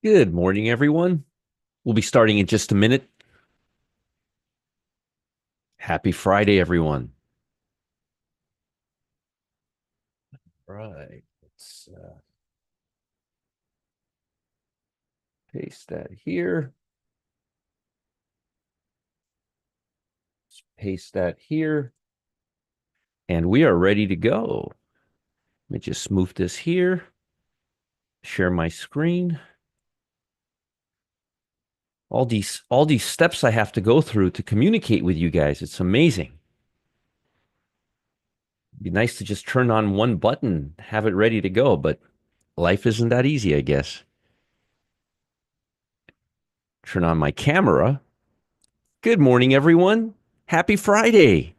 Good morning, everyone. We'll be starting in just a minute. Happy Friday, everyone. Right. Let's paste that here. Let's paste that here. And we are ready to go. Let me just move this here. Share my screen. All these steps I have to go through to communicate with you guys. It's amazing. It'd be nice to just turn on one button, have it ready to go, but life isn't that easy, I guess. Turn on my camera. Good morning, everyone. Happy Friday.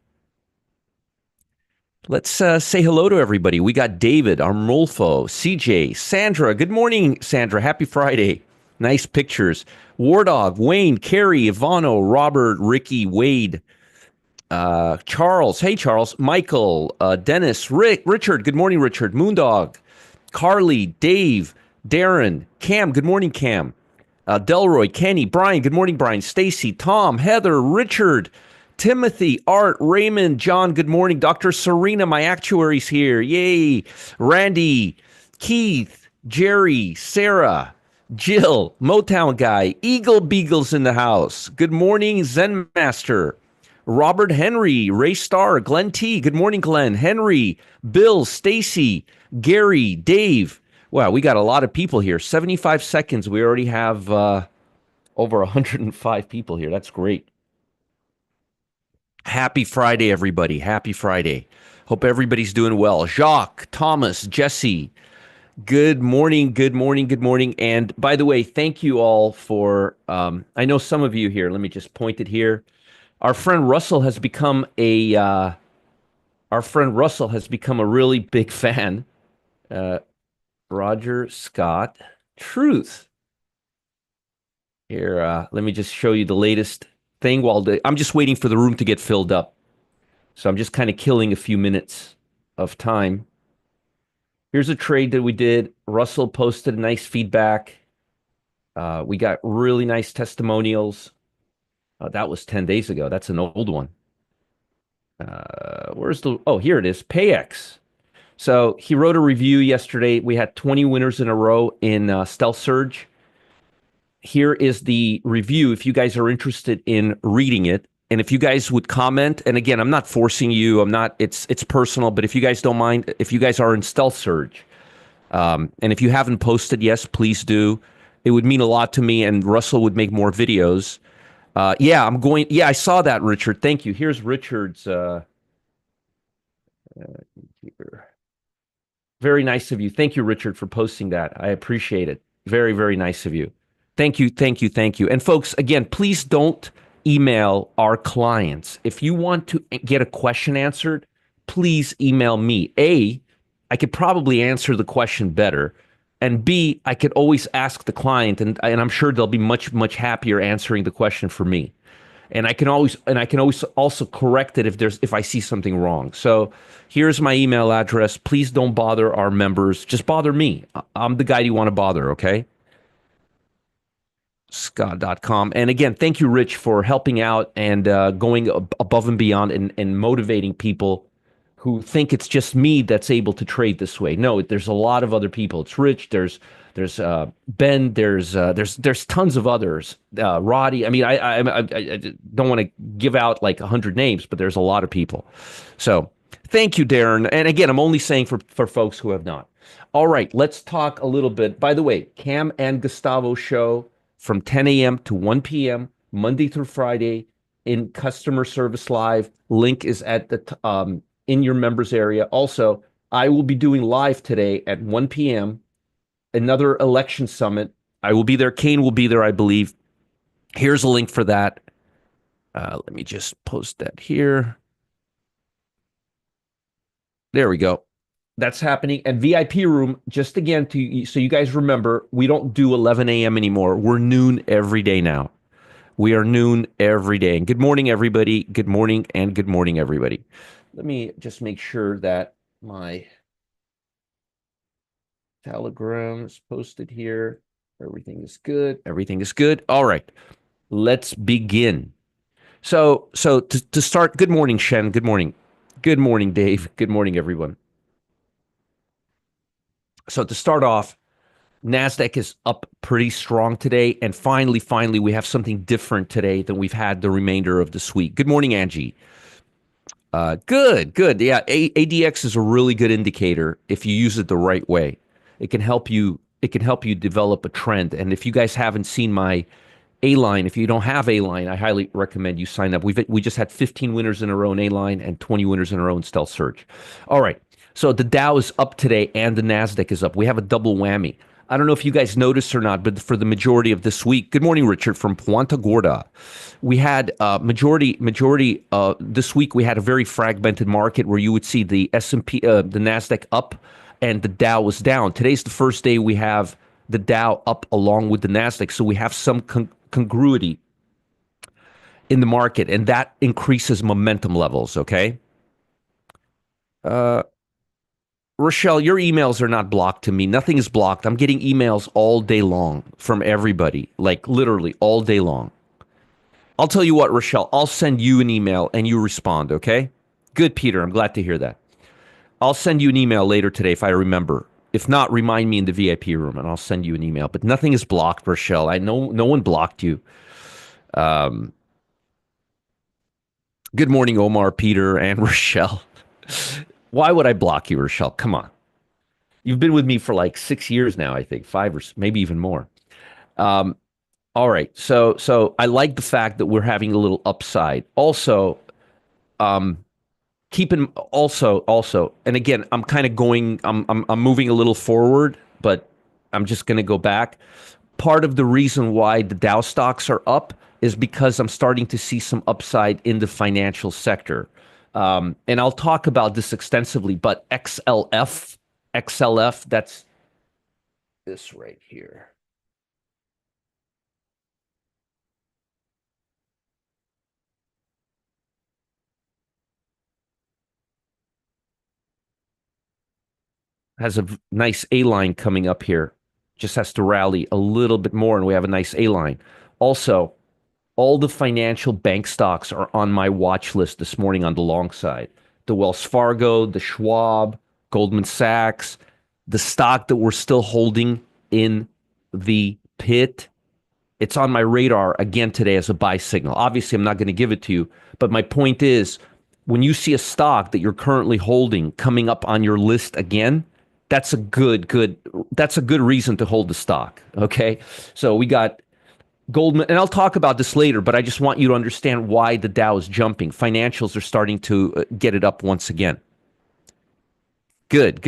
Let's say hello to everybody. We got David, Arnulfo, CJ, Sandra. Good morning, Sandra. Happy Friday. Nice pictures. Wardog, Wayne, Carrie, Ivano, Robert, Ricky, Wade, Charles. Hey, Charles. Michael, Dennis, Rick, Richard. Good morning, Richard. Moondog, Carly, Dave, Darren, Cam. Good morning, Cam. Delroy, Kenny, Brian. Good morning, Brian. Stacy, Tom, Heather, Richard, Timothy, Art, Raymond, John. Good morning. Dr. Serena, my actuary's here. Yay. Randy, Keith, Jerry, Sarah, Jill, Motown guy, Eagle Beagles in the house. Good morning, Zen Master. Robert Henry, Ray Starr, Glenn T. Good morning, Glenn. Henry, Bill, Stacy, Gary, Dave. Wow, we got a lot of people here. 75 seconds. We already have over 105 people here. That's great. Happy Friday, everybody. Happy Friday. Hope everybody's doing well. Jacques, Thomas, Jesse. Good morning. Good morning. Good morning. And by the way, thank you all for, I know some of you here. Let me just point it here. Our friend Russell has become a really big fan. Roger Scott Truth. Here, let me just show you the latest thing I'm just waiting for the room to get filled up. So I'm just kind of killing a few minutes of time. Here's a trade that we did. Russell posted a nice feedback. We got really nice testimonials. That was 10 days ago. That's an old one. Here it is. PayX. So he wrote a review yesterday. We had 20 winners in a row in Stealth Surge. Here is the review if you guys are interested in reading it. And if you guys would comment, and again, I'm not forcing you, it's personal, but if you guys don't mind, if you guys are in Stealth Surge, and if you haven't posted, yes, please do. It would mean a lot to me, and Russell would make more videos. I saw that, Richard. Thank you. Here's Richard's here. Very nice of you. Thank you, Richard, for posting that. I appreciate it. Very, very nice of you. Thank you, thank you, thank you. And folks, again, please don't email our clients. If you want to get a question answered, please email me. A, I could probably answer the question better. And B, I could always ask the client, and I'm sure they'll be much, much happier answering the question for me. And I can always also correct it if I see something wrong. So here's my email address. Please don't bother our members. Just bother me. I'm the guy you want to bother, okay? Scott.com. And again, thank you, Rich, for helping out and going above and beyond and motivating people who think it's just me that's able to trade this way. No, there's a lot of other people. It's Rich. There's Ben. There's tons of others. Roddy. I mean, I don't want to give out like 100 names, but there's a lot of people. So thank you, Darren. And again, I'm only saying for folks who have not. All right, let's talk a little bit. By the way, Cam and Gustavo show from 10 a.m. to 1 p.m. Monday through Friday in customer service live. Link is at the in your members area. Also, I will be doing live today at 1 p.m. another election summit. I will be there. Kane will be there, I believe. Here's a link for that. Let me just post that here. There we go. That's happening. And VIP room, just again, so you guys remember, we don't do 11 a.m. anymore. We're noon every day now. We are noon every day. And good morning, everybody. Good morning and good morning, everybody. Let me just make sure that my Telegram is posted here. Everything is good. Everything is good. All right. Let's begin. So to start, good morning, Shen. Good morning. Good morning, Dave. Good morning, everyone. So to start off, Nasdaq is up pretty strong today, and finally, we have something different today than we've had the remainder of this week. Good morning, Angie. Good, good. Yeah, ADX is a really good indicator if you use it the right way. It can help you. It can help you develop a trend. And if you guys haven't seen my A line, if you don't have A line, I highly recommend you sign up. We just had 15 winners in a row in A line and 20 winners in a row in Stealth Search. All right. So the Dow is up today and the Nasdaq is up. We have a double whammy. I don't know if you guys noticed or not, but for the majority of this week, good morning, Richard from Puente Gorda. We had majority this week. We had a very fragmented market where you would see the S&P, the Nasdaq up, and the Dow was down. Today's the first day we have the Dow up along with the Nasdaq, so we have some congruity in the market, and that increases momentum levels. Okay. Uh, Rochelle, your emails are not blocked to me. Nothing is blocked. I'm getting emails all day long from everybody, like literally all day long. I'll tell you what, Rochelle, I'll send you an email and you respond, okay? Good, Peter. I'm glad to hear that. I'll send you an email later today if I remember. If not, remind me in the VIP room and I'll send you an email. But nothing is blocked, Rochelle. I know no one blocked you. Um, Good morning, Omar, Peter, and Rochelle. Why would I block you, Rochelle? Come on. You've been with me for like 6 years now, I think, five or maybe even more. Um, all right. So I like the fact that we're having a little upside. Also, um, keep in also, and again, I'm kind of going, I'm moving a little forward, but I'm just going to go back. Part of the reason why the Dow stocks are up is because I'm starting to see some upside in the financial sector. And I'll talk about this extensively, but XLF, that's this right here, has a nice A line coming up here. Just has to rally a little bit more, and we have a nice A line. Also, all the financial bank stocks are on my watch list this morning on the long side. The Wells Fargo, the Schwab, Goldman Sachs, the stock that we're still holding in the pit. It's on my radar again today as a buy signal. Obviously, I'm not going to give it to you, but my point is when you see a stock that you're currently holding coming up on your list again, that's a that's a good reason to hold the stock. Okay. So we got Goldman, and I'll talk about this later, but I just want you to understand why the Dow is jumping. Financials are starting to get it up once again. Good.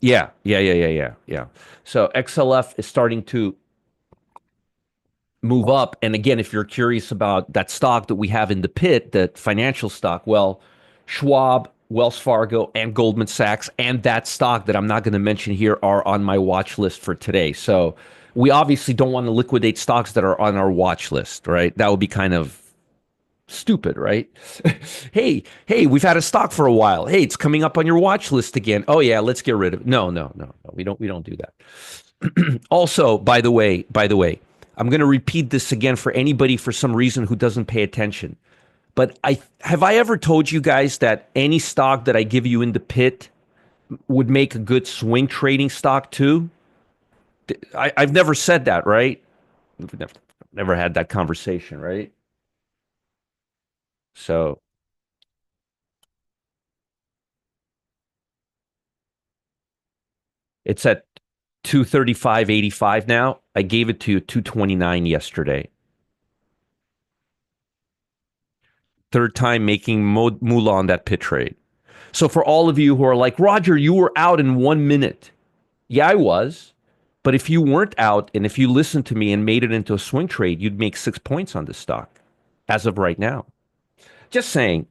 Yeah. So XLF is starting to move up. And again, if you're curious about that stock that we have in the pit, that financial stock, well, Schwab, Wells Fargo, and Goldman Sachs, and that stock that I'm not going to mention here are on my watch list for today. So we obviously don't want to liquidate stocks that are on our watch list, right? That would be kind of stupid, right? hey, we've had a stock for a while. Hey, it's coming up on your watch list again. Oh yeah, let's get rid of it. No. We don't do that. Also, by the way, I'm going to repeat this again for anybody for some reason who doesn't pay attention. But I ever told you guys that any stock that I give you in the pit would make a good swing trading stock too? I've never said that, right? We've never had that conversation, right? So it's at 235.85 now. I gave it to you 229 yesterday. Third time making moolah on that pit trade. So for all of you who are like, Roger, you were out in 1 minute. Yeah, I was. But if you weren't out and if you listened to me and made it into a swing trade, you'd make 6 points on this stock as of right now. Just saying,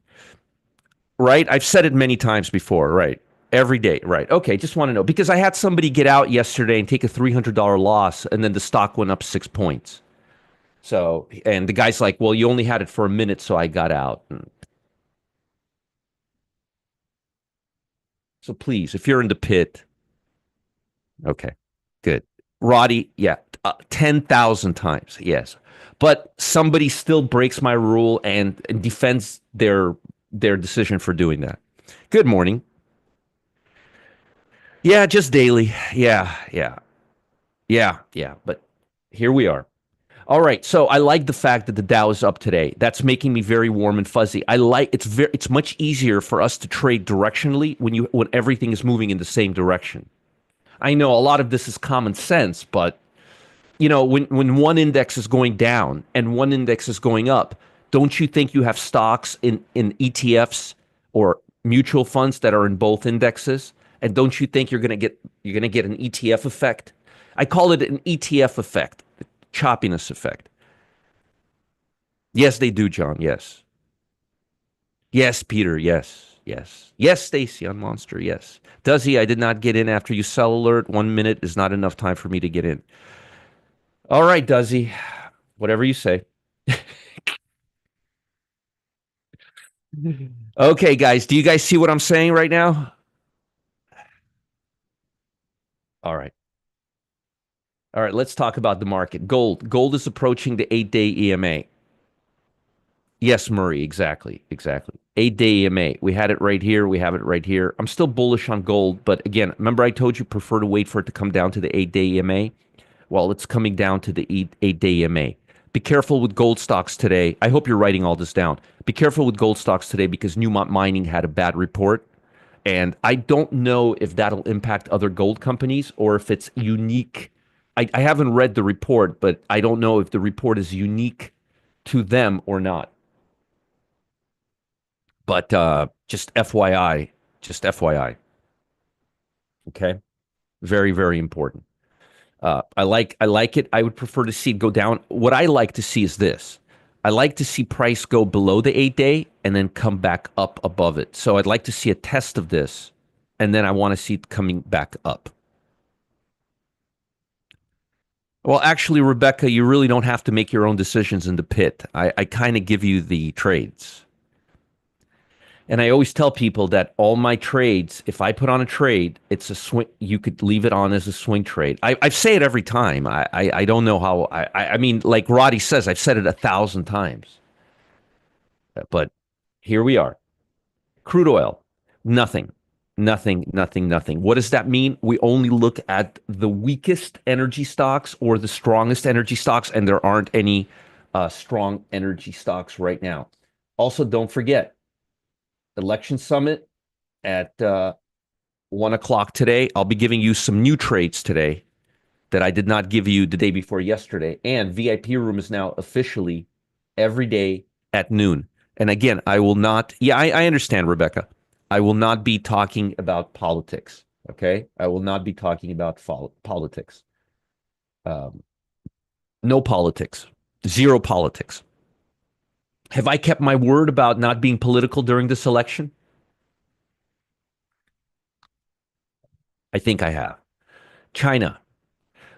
right? I've said it many times before, right? Every day, right? Okay, just want to know because I had somebody get out yesterday and take a $300 loss and then the stock went up 6 points. So, and the guy's like, well, you only had it for a minute, so I got out. So please, if you're in the pit, okay, good. Roddy, yeah, 10,000 times, yes. But somebody still breaks my rule and defends their decision for doing that. Good morning. Yeah, just daily. Yeah. But here we are. All right. So I like the fact that the Dow is up today. That's making me very warm and fuzzy. It's much easier for us to trade directionally when everything is moving in the same direction. I know a lot of this is common sense, but when one index is going down and one index is going up, don't you think you have stocks in ETFs or mutual funds that are in both indexes? And don't you think you're gonna get an ETF effect? I call it an ETF effect, choppiness effect. Yes, they do, John. Yes. Yes, Peter. Yes. Yes. Yes, Stacy on Monster. Yes. Does he? I did not get in after you sell alert. 1 minute is not enough time for me to get in. All right, does he? Whatever you say. Okay, guys. Do you guys see what I'm saying right now? All right. All right. Let's talk about the market. Gold. Gold is approaching the 8-day EMA. Yes, Murray. Exactly. Exactly. 8-day EMA. We had it right here. We have it right here. I'm still bullish on gold. But again, remember I told you prefer to wait for it to come down to the 8-day EMA? Well, it's coming down to the 8-day EMA. Be careful with gold stocks today. I hope you're writing all this down. Be careful with gold stocks today because Newmont Mining had a bad report. And I don't know if that'll impact other gold companies or if it's unique. I haven't read the report, but I don't know if the report is unique to them or not. But just FYI, just FYI. Okay. Very, very important. I like it. I would prefer to see it go down. What I like to see is this. I like to see price go below the 8-day and then come back up above it. So I'd like to see a test of this, and then I want to see it coming back up. Well, actually, Rebecca, you really don't have to make your own decisions in the pit. I kind of give you the trades. And I always tell people that all my trades, if I put on a trade, it's a swing. You could leave it on as a swing trade. I say it every time. I don't know how. I mean, like Roddy says, I've said it 1,000 times. But here we are. Crude oil, nothing, nothing. What does that mean? We only look at the weakest energy stocks or the strongest energy stocks, and there aren't any strong energy stocks right now. Also, don't forget election summit at 1 o'clock today. I'll be giving you some new trades today that I did not give you the day before yesterday. And VIP room is now officially every day at noon. And again, I will not, yeah, I understand, Rebecca. I will not be talking about politics. Okay. I will not be talking about politics. Um, no politics, zero politics. Have I kept my word about not being political during this election? I think I have. China.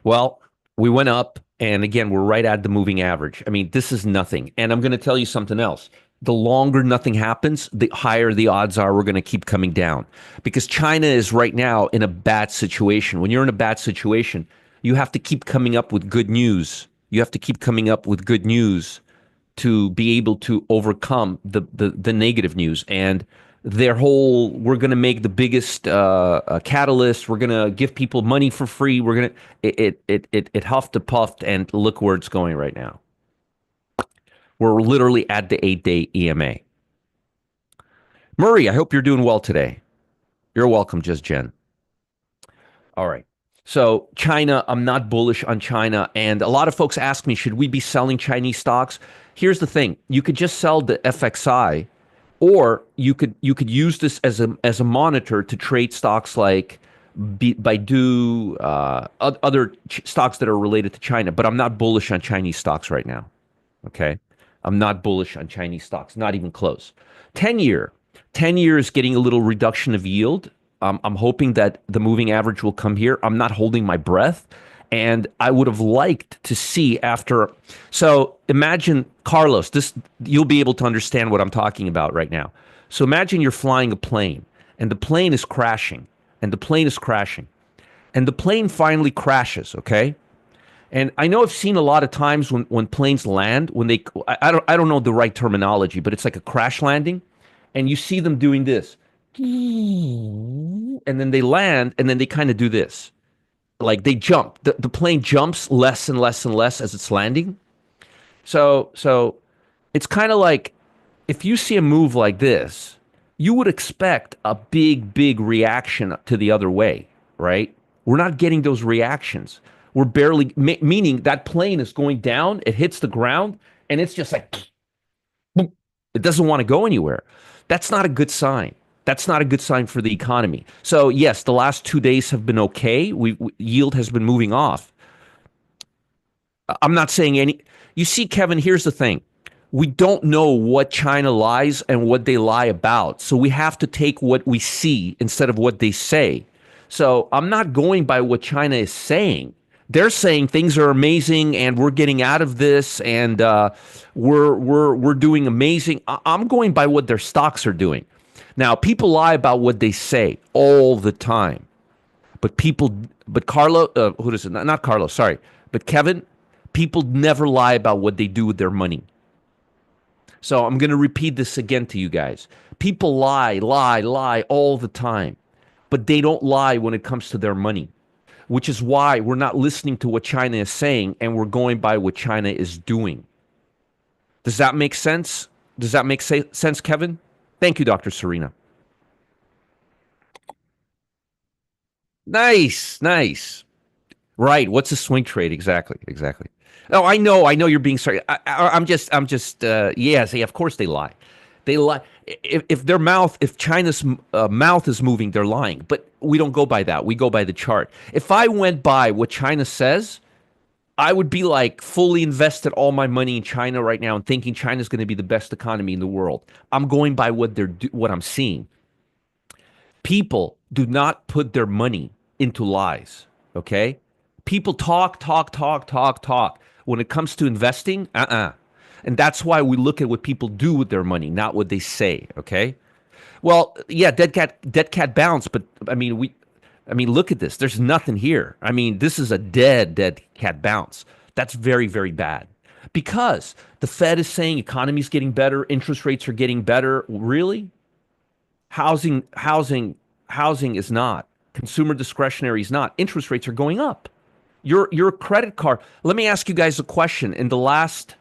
Well, we went up, and again, we're right at the moving average. I mean, this is nothing. And I'm going to tell you something else. The longer nothing happens, the higher the odds are we're going to keep coming down. Because China is right now in a bad situation. When you're in a bad situation, you have to keep coming up with good news. You have to keep coming up with good news to be able to overcome the negative news. And their whole, we're going to make the biggest catalyst. We're going to give people money for free. We're going to, it huffed and puffed, and look where it's going right now. We're literally at the 8-day EMA. Murray, I hope you're doing well today. You're welcome, Just Jen. All right. So China, I'm not bullish on China. And a lot of folks ask me, should we be selling Chinese stocks? Here's the thing. You could just sell the FXI, or you could use this as a monitor to trade stocks like Baidu, other stocks that are related to China. But I'm not bullish on Chinese stocks right now. Okay. I'm not bullish on Chinese stocks, not even close. 10-year. 10-year is getting a little reduction of yield. I'm hoping that the moving average will come here. I'm not holding my breath. And I would have liked to see after. So imagine, Carlos, this, you'll be able to understand what I'm talking about right now. So imagine you're flying a plane, and the plane is crashing, and the plane is crashing, and the plane finally crashes, okay? And I know I've seen a lot of times when planes land, when they, I don't know the right terminology, but it's like a crash landing, and you see them doing this, and then they land, and then they kind of do this, like they jump. The plane jumps less and less and less as it's landing. So it's kind of like if you see a move like this, you would expect a big reaction to the other way, right? We're not getting those reactions. We're barely, meaning that plane is going down, it hits the ground, and it's just like, boom. It doesn't want to go anywhere. That's not a good sign. That's not a good sign for the economy. So, yes, the last 2 days have been okay. Yield has been moving off. I'm not saying any. You see, Kevin, here's the thing. We don't know what China lies and what they lie about. So we have to take what we see instead of what they say. So I'm not going by what China is saying. They're saying things are amazing and we're getting out of this and we're doing amazing. I'm going by what their stocks are doing. Now, people lie about what they say all the time. But people, but Carlo, who is it? Not Carlos, sorry. But Kevin, people never lie about what they do with their money. So I'm going to repeat this again to you guys. People lie all the time, but they don't lie when it comes to their money, which is why we're not listening to what China is saying and we're going by what China is doing. Does that make sense? Does that make sense, Kevin? Thank you, Dr. Serena. Nice, nice. Right. What's a swing trade? Exactly. Exactly. Oh, I know you're being sorry. Yes, yeah, of course they lie. They lie. If their mouth, if China's mouth is moving, they're lying. But we don't go by that. We go by the chart. If I went by what China says, I would be like fully invested all my money in China right now and thinking China's going to be the best economy in the world. I'm going by what I'm seeing. People do not put their money into lies. Okay. People talk. When it comes to investing, And that's why we look at what people do with their money, not what they say. Okay. Well, yeah, dead cat bounce, but I mean, look at this. There's nothing here. I mean, this is a dead cat bounce. That's very bad because the Fed is saying economy's getting better, interest rates are getting better. Really? Housing, housing, housing is not. Consumer discretionary is not. Interest rates are going up. Your credit card. Let me ask you guys a question. In the last,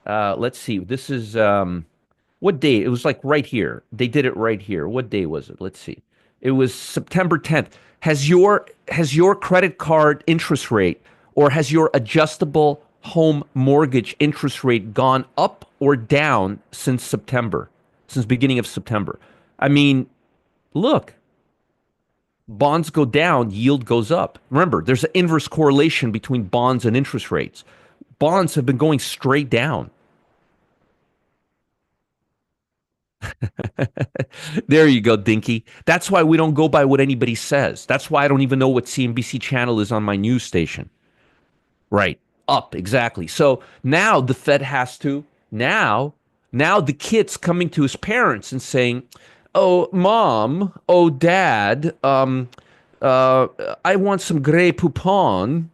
let's see, this is what day? It was like right here. They did it right here. What day was it? Let's see. It was September 10th. Has your credit card interest rate or has your adjustable home mortgage interest rate gone up or down since September? Since beginning of September? I mean, look, bonds go down, yield goes up. Remember, there's an inverse correlation between bonds and interest rates. Bonds have been going straight down. There you go, Dinky. That's why we don't go by what anybody says. That's why I don't even know what CNBC channel is on my news station. Right. Up, exactly. So now the Fed has to, now the kid's coming to his parents and saying, "Oh, mom, oh, dad, uh, I want some Grey Poupon.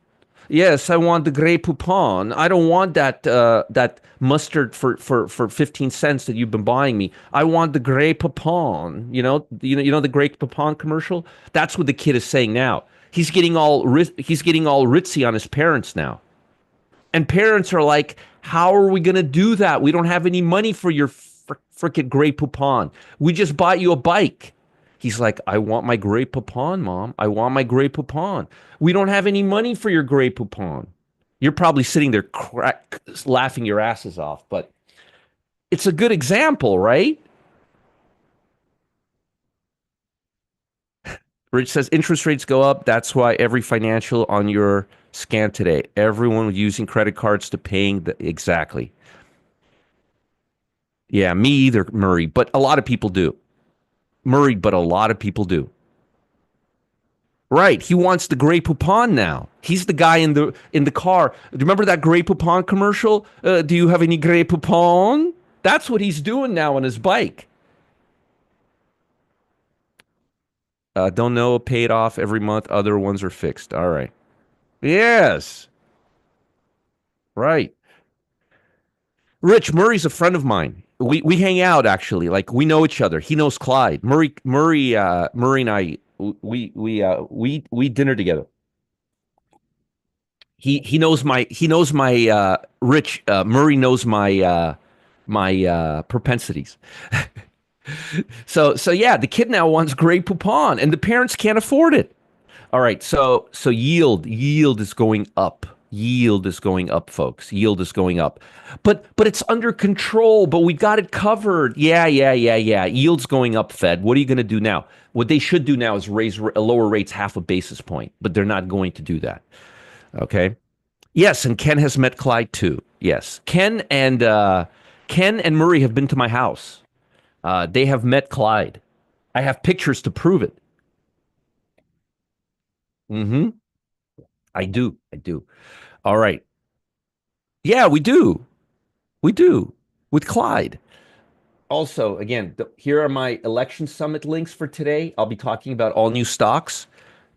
Yes, I want the Grey Poupon. I don't want that mustard for 15 cents that you've been buying me. I want the Grey Poupon. You know the Grey Poupon commercial? That's what the kid is saying now. He's getting all ritzy on his parents now. And parents are like, "How are we going to do that? We don't have any money for your frickin' Grey Poupon. We just bought you a bike." He's like, "I want my Grey Poupon, Mom. I want my Grey Poupon. We don't have any money for your Grey Poupon." You're probably sitting there laughing your asses off, but it's a good example, right? Rich says interest rates go up. That's why every financial on your scan today, everyone using credit cards to paying exactly. Yeah, me either, Murray, but a lot of people do. Murray, but a lot of people do. Right. He wants the Grey Poupon now. He's the guy in the car. Do you remember that Grey Poupon commercial? Do you have any Grey Poupon? That's what he's doing now on his bike. Don't know. Paid off every month. Other ones are fixed. All right. Yes. Right. Rich Murray's a friend of mine. We hang out actually. Like we know each other. He knows Clyde. Murray and I we dinner together. He knows my Rich Murray knows my propensities. So yeah, the kid now wants Grey Poupon, and the parents can't afford it. All right, so yield is going up. Yield is going up, folks. Yield is going up. But it's under control, but we got it covered. Yeah. Yield's going up, Fed. What are you going to do now? What they should do now is lower rates half a basis point, but they're not going to do that. Okay? Yes, and Ken has met Clyde too. Yes. Ken and Murray have been to my house. They have met Clyde. I have pictures to prove it. Mhm. I do. I do. All right. Yeah, we do. We do with Clyde. Also, again, here are my election summit links for today. I'll be talking about all new stocks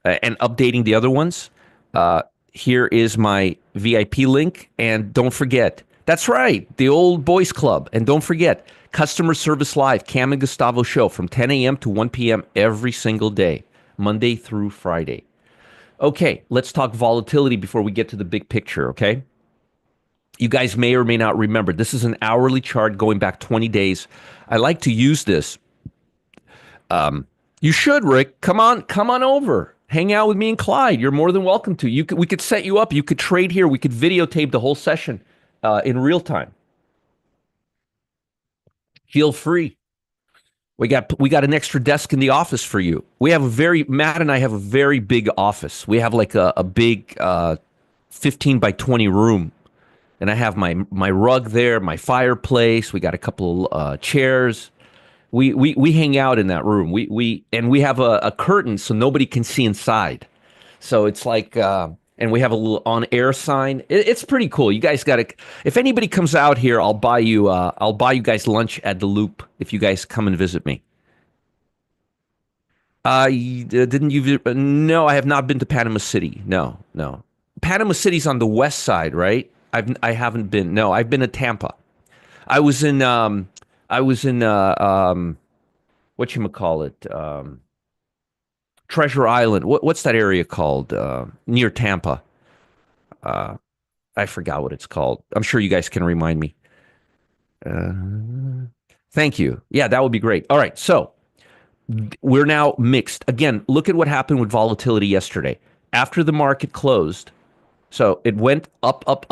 and updating the other ones. Uh, Here is my VIP link. And don't forget, that's right, the old boys club. And don't forget, Customer Service Live, Cam and Gustavo show from 10 a.m. to 1 p.m. every single day, Monday through Friday. Okay, let's talk volatility before we get to the big picture, okay? You guys may or may not remember. This is an hourly chart going back 20 days. I like to use this. You should, Rick. Come on over. Hang out with me and Clyde. You're more than welcome to. We could set you up. You could trade here. We could videotape the whole session in real time. Feel free. We got an extra desk in the office for you. Matt and I have a very big office. We have like a big 15 by 20 room. And I have my rug there, my fireplace. We got a couple chairs. We hang out in that room. We have a curtain so nobody can see inside. So it's like and we have a little on air sign. It's pretty cool. You guys got to. If anybody comes out here, I'll buy you guys lunch at the Loop if you guys come and visit me. Didn't you? No, I have not been to Panama City. No, no. Panama City's on the west side, right? I haven't been. No, I've been to Tampa. I was in what you call it? Treasure Island. What's that area called? Near Tampa. Uh, I forgot what it's called. I'm sure you guys can remind me. Uh, Thank you. Yeah, that would be great. All right, so we're now mixed. Again, look at what happened with volatility yesterday. After the market closed, so it went up,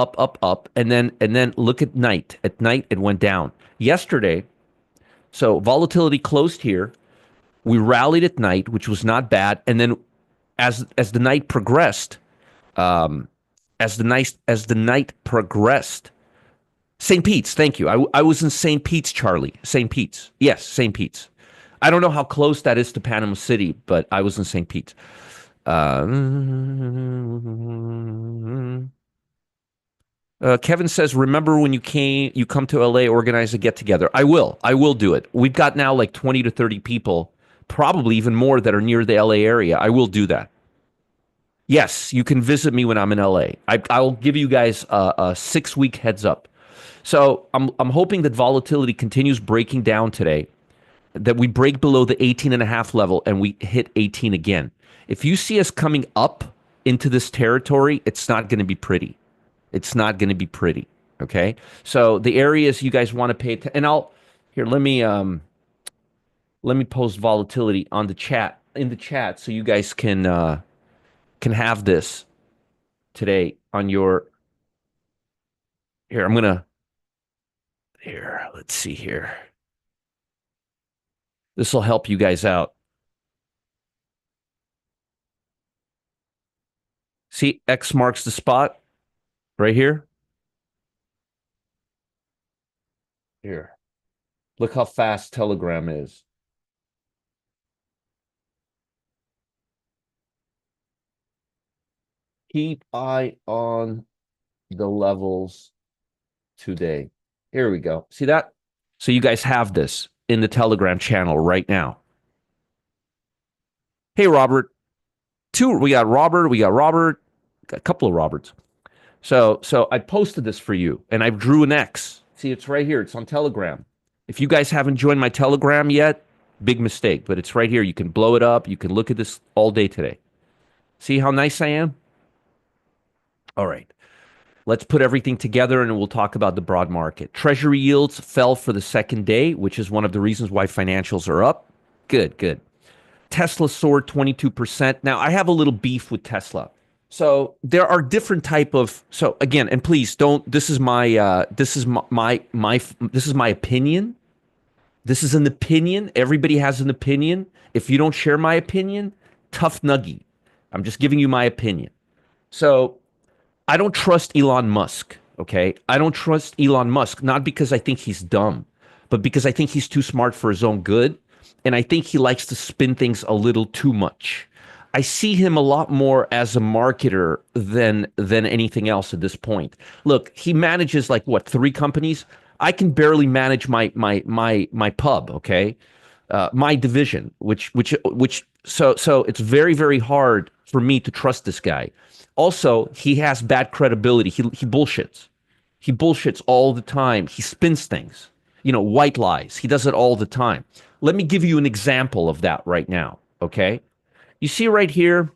and then look at night. At night, it went down. Yesterday, so volatility closed here. We rallied at night, which was not bad, and then as the night progressed, um, as the night progressed, St. Pete's. Thank you. I was in St. Pete's, Charlie. St. Pete's. Yes, St. Pete's. I don't know how close that is to Panama City, but I was in St. Pete's. Uh, Kevin says, "Remember when you come to LA, organize a get together." I will. I will do it. We've got now like 20 to 30 people, probably even more that are near the LA area. I will do that. Yes, you can visit me when I'm in LA. I'll give you guys a 6 week heads up. So I'm hoping that volatility continues breaking down today, that we break below the 18 and a half level and we hit 18 again. If you see us coming up into this territory, it's not going to be pretty. It's not going to be pretty. Okay. So the areas you guys want to pay attention, and here, let me post volatility on the chat, in the chat, so you guys can have this today on your, here, let's see here. This will help you guys out. See, X marks the spot right here. Here. Look how fast Telegram is. Keep eye on the levels today. Here we go. See that? So you guys have this in the Telegram channel right now. Hey, Robert. We got Robert. Got a couple of Roberts. So I posted this for you, and I drew an X. See, it's right here. It's on Telegram. If you guys haven't joined my Telegram yet, big mistake, but it's right here. You can blow it up. You can look at this all day today. See how nice I am? All right. Let's put everything together and we'll talk about the broad market. Treasury yields fell for the second day, which is one of the reasons why financials are up. Good, good. Tesla soared 22%. Now, I have a little beef with Tesla. So there are different type of, so again, and please don't, this is my opinion. This is an opinion. Everybody has an opinion. If you don't share my opinion, tough nuggy. I'm just giving you my opinion. So I don't trust Elon Musk, okay? I don't trust Elon Musk, not because I think he's dumb, but because I think he's too smart for his own good. And I think he likes to spin things a little too much. I see him a lot more as a marketer than anything else at this point. Look, he manages like what, 3 companies? I can barely manage my pub, okay? My division, so it's very, very hard for me to trust this guy. Also, he has bad credibility. He bullshits. He bullshits all the time. He spins things, white lies. He does it all the time. Let me give you an example of that right now, okay? You see right here.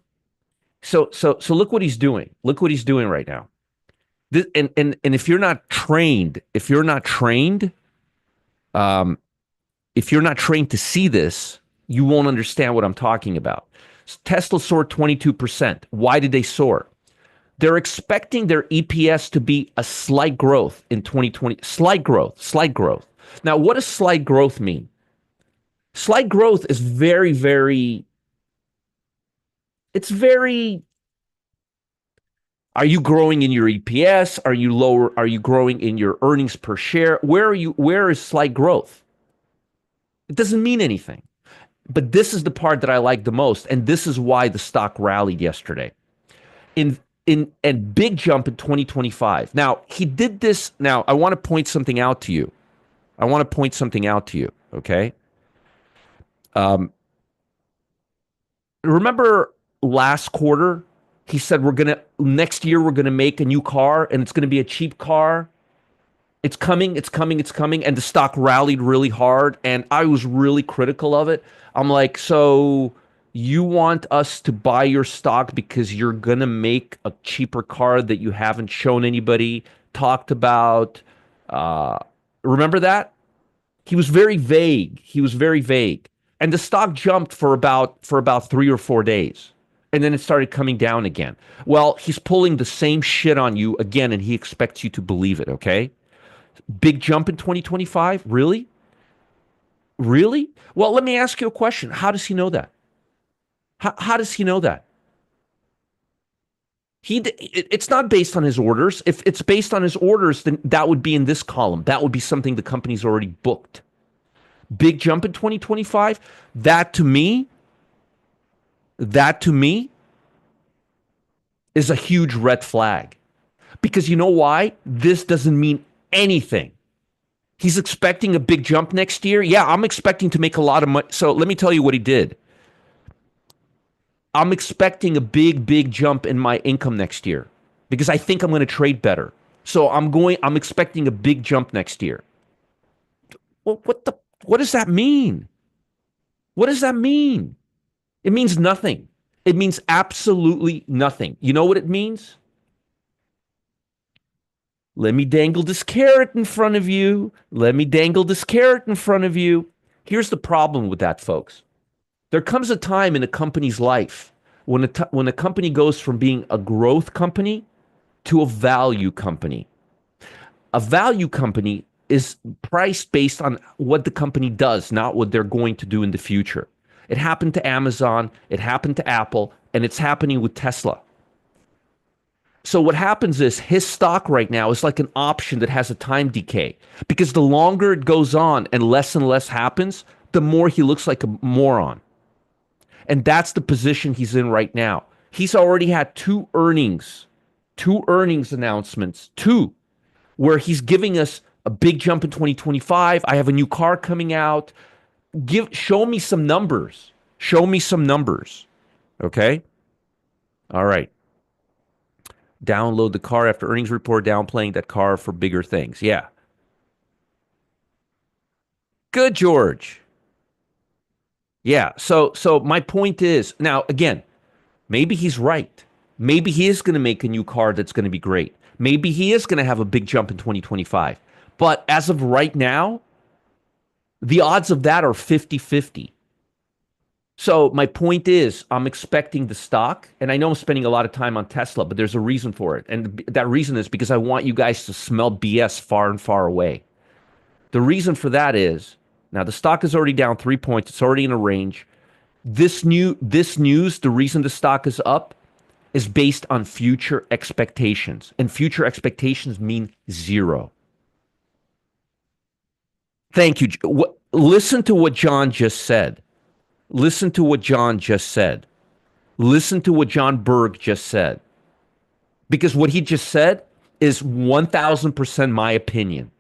So look what he's doing. Look what he's doing right now. And if you're not trained, if you're not trained to see this, you won't understand what I'm talking about. Tesla soared 22%. Why did they soar? They're expecting their EPS to be a slight growth in 2020. Slight growth. Now, what does slight growth mean? Slight growth is very, very, it's very, are you growing in your EPS? Are you growing in your earnings per share? Where is slight growth? It doesn't mean anything. But this is the part that I like the most, and this is why the stock rallied yesterday. And big jump in 2025. Now, he did this. Now, I want to point something out to you. Okay? Remember last quarter, he said next year we're gonna make a new car and it's gonna be a cheap car. It's coming, and the stock rallied really hard, and I was really critical of it. I'm like, so you want us to buy your stock because you're gonna make a cheaper car that you haven't shown anybody, talked about. Remember that? He was very vague. And the stock jumped for about 3 or 4 days. And then it started coming down again. Well, he's pulling the same shit on you again, and he expects you to believe it, okay? Big jump in 2025? Really? Really? Well, let me ask you a question. How does he know that? How does he know that? It's not based on his orders. If it's based on his orders, then that would be in this column. That would be something the company's already booked. Big jump in 2025? That to me is a huge red flag. Because you know why? This doesn't mean anything. He's expecting a big jump next year. Yeah, I'm expecting to make a lot of money. So let me tell you what he did. I'm expecting a big jump in my income next year because I think I'm going to trade better. So I'm expecting a big jump next year. Well, what does that mean? What does that mean? It means nothing. It means absolutely nothing. You know what it means? Let me dangle this carrot in front of you. Here's the problem with that, folks. There comes a time in a company's life when a company goes from being a growth company to a value company. A value company is priced based on what the company does, not what they're going to do in the future. It happened to Amazon, it happened to Apple, and it's happening with Tesla. So what happens is his stock right now is like an option that has a time decay, because the longer it goes on and less happens, the more he looks like a moron. And that's the position he's in right now. He's already had two earnings announcements, where he's giving us a big jump in 2025. I have a new car coming out. Show me some numbers. Okay? All right. Download the car after earnings report, downplaying that car for bigger things. Yeah. Good, George. Yeah. So my point is now again, maybe he's right. Maybe he is going to make a new car that's going to be great. Maybe he is going to have a big jump in 2025. But as of right now, the odds of that are 50-50. So my point is, I'm expecting the stock, and I know I'm spending a lot of time on Tesla, but there's a reason for it. And that reason is because I want you guys to smell BS far and far away. The reason for that is now the stock is already down 3 points. It's already in a range. This news, the reason the stock is up is based on future expectations. And future expectations mean zero. Thank you. Listen to what John just said. Listen to what John just said. Listen to what John Berg just said. Because what he just said is 1000% my opinion.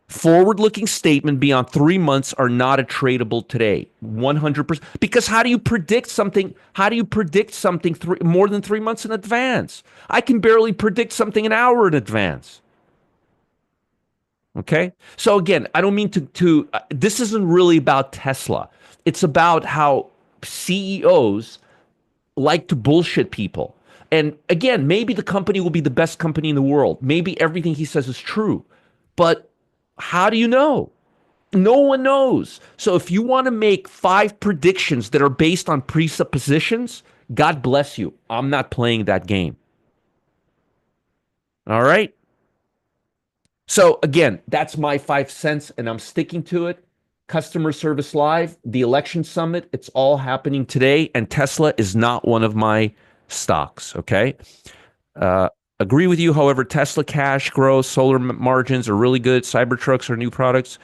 Forward-looking statement beyond 3 months are not a tradable today. 100%. Because how do you predict something? How do you predict something more than 3 months in advance? I can barely predict something an hour in advance. Okay? So again, I don't mean to this isn't really about Tesla. It's about how CEOs like to bullshit people. And again, maybe the company will be the best company in the world. Maybe everything he says is true. But how do you know? No one knows. So if you want to make 5 predictions that are based on presuppositions, God bless you. I'm not playing that game. All right? So again, that's my 5 cents, and I'm sticking to it. Customer Service Live, the election summit, it's all happening today, and Tesla is not one of my stocks, okay? Agree with you, however, Tesla cash growth, solar margins are really good, Cybertrucks are new products,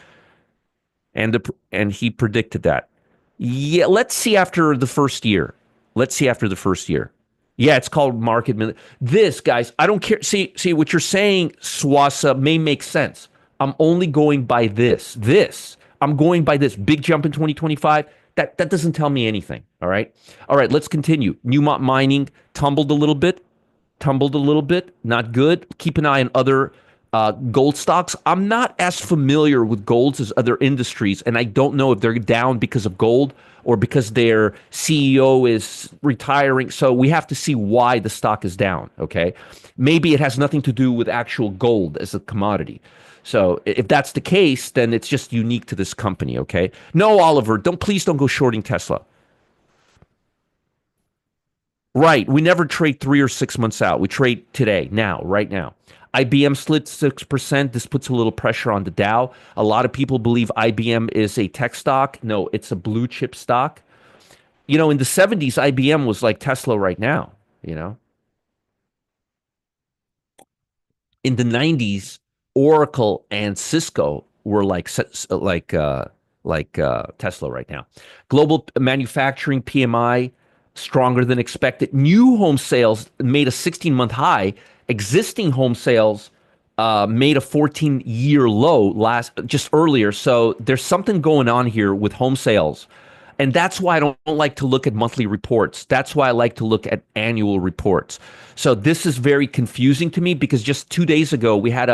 and he predicted that. Yeah, let's see after the first year. Let's see after the first year. Yeah, it's called market. This, guys, I don't care. See what you're saying, Swasa, may make sense. I'm only going by this. I'm going by this big jump in 2025. That doesn't tell me anything. All right. Let's continue. Newmont Mining tumbled a little bit. Not good. Keep an eye on other gold stocks. I'm not as familiar with golds as other industries, and I don't know if they're down because of gold or because their CEO is retiring. So we have to see why the stock is down. Okay. Maybe it has nothing to do with actual gold as a commodity. So if that's the case, then it's just unique to this company, okay? No, Oliver, please don't go shorting Tesla. Right. We never trade 3 or 6 months out. We trade today, now, right now. IBM slid 6%. This puts a little pressure on the Dow. A lot of people believe IBM is a tech stock. No, it's a blue chip stock. In the 70s, IBM was like Tesla right now, In the 90s, Oracle and Cisco were like Tesla right now. Global manufacturing PMI stronger than expected. New home sales made a 16-month high. Existing home sales made a 14-year low just earlier. So there's something going on here with home sales. And that's why I don't like to look at monthly reports. That's why I like to look at annual reports. So this is very confusing to me because just 2 days ago, we had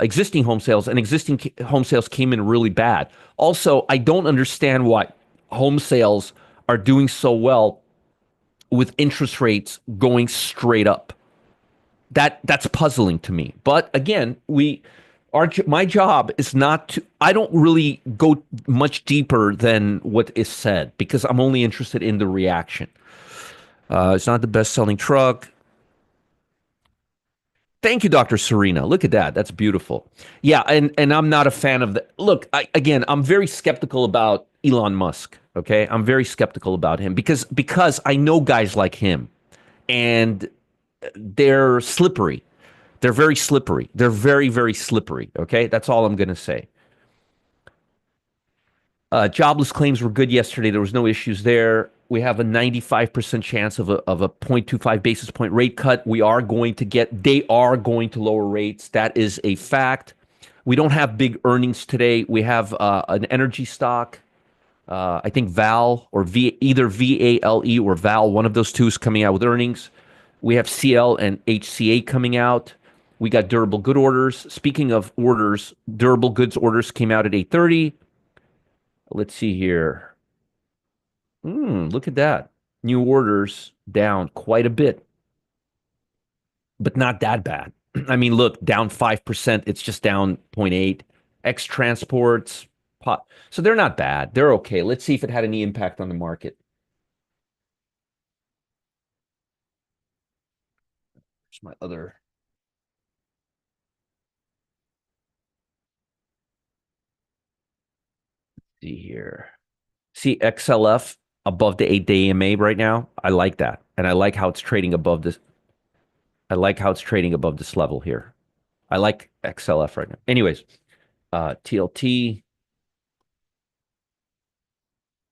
existing home sales, and existing home sales came in really bad. Also, I don't understand why home sales are doing so well with interest rates going straight up. That's puzzling to me. But again, my job is not to, I don't really go much deeper than what is said because I'm only interested in the reaction. It's not the best-selling truck. Thank you, Dr. Serena. Look at that. That's beautiful. Yeah, and I'm not a fan of the look. I'm very skeptical about Elon Musk. Okay, I'm very skeptical about him because I know guys like him, and they're slippery. They're very slippery. They're very, very slippery. Okay, that's all I'm going to say. Jobless claims were good yesterday. There was no issues there. We have a 95% chance of a 0.25 basis point rate cut. They are going to lower rates. That is a fact. We don't have big earnings today. We have an energy stock. I think Val or either VALE or Val, one of those two is coming out with earnings. We have CL and HCA coming out. We got durable good orders. Speaking of orders, durable goods orders came out at 8:30. Let's see here. Look at that. New orders down quite a bit, but not that bad. I mean, look, down 5%. It's just down 0.8. X transports, so they're not bad. They're okay. Let's see if it had any impact on the market. Here's my other. See here. See XLF above the 8-day EMA right now. I like that. And I like how it's trading above this. I like how it's trading above this level here. I like XLF right now. Anyways, TLT,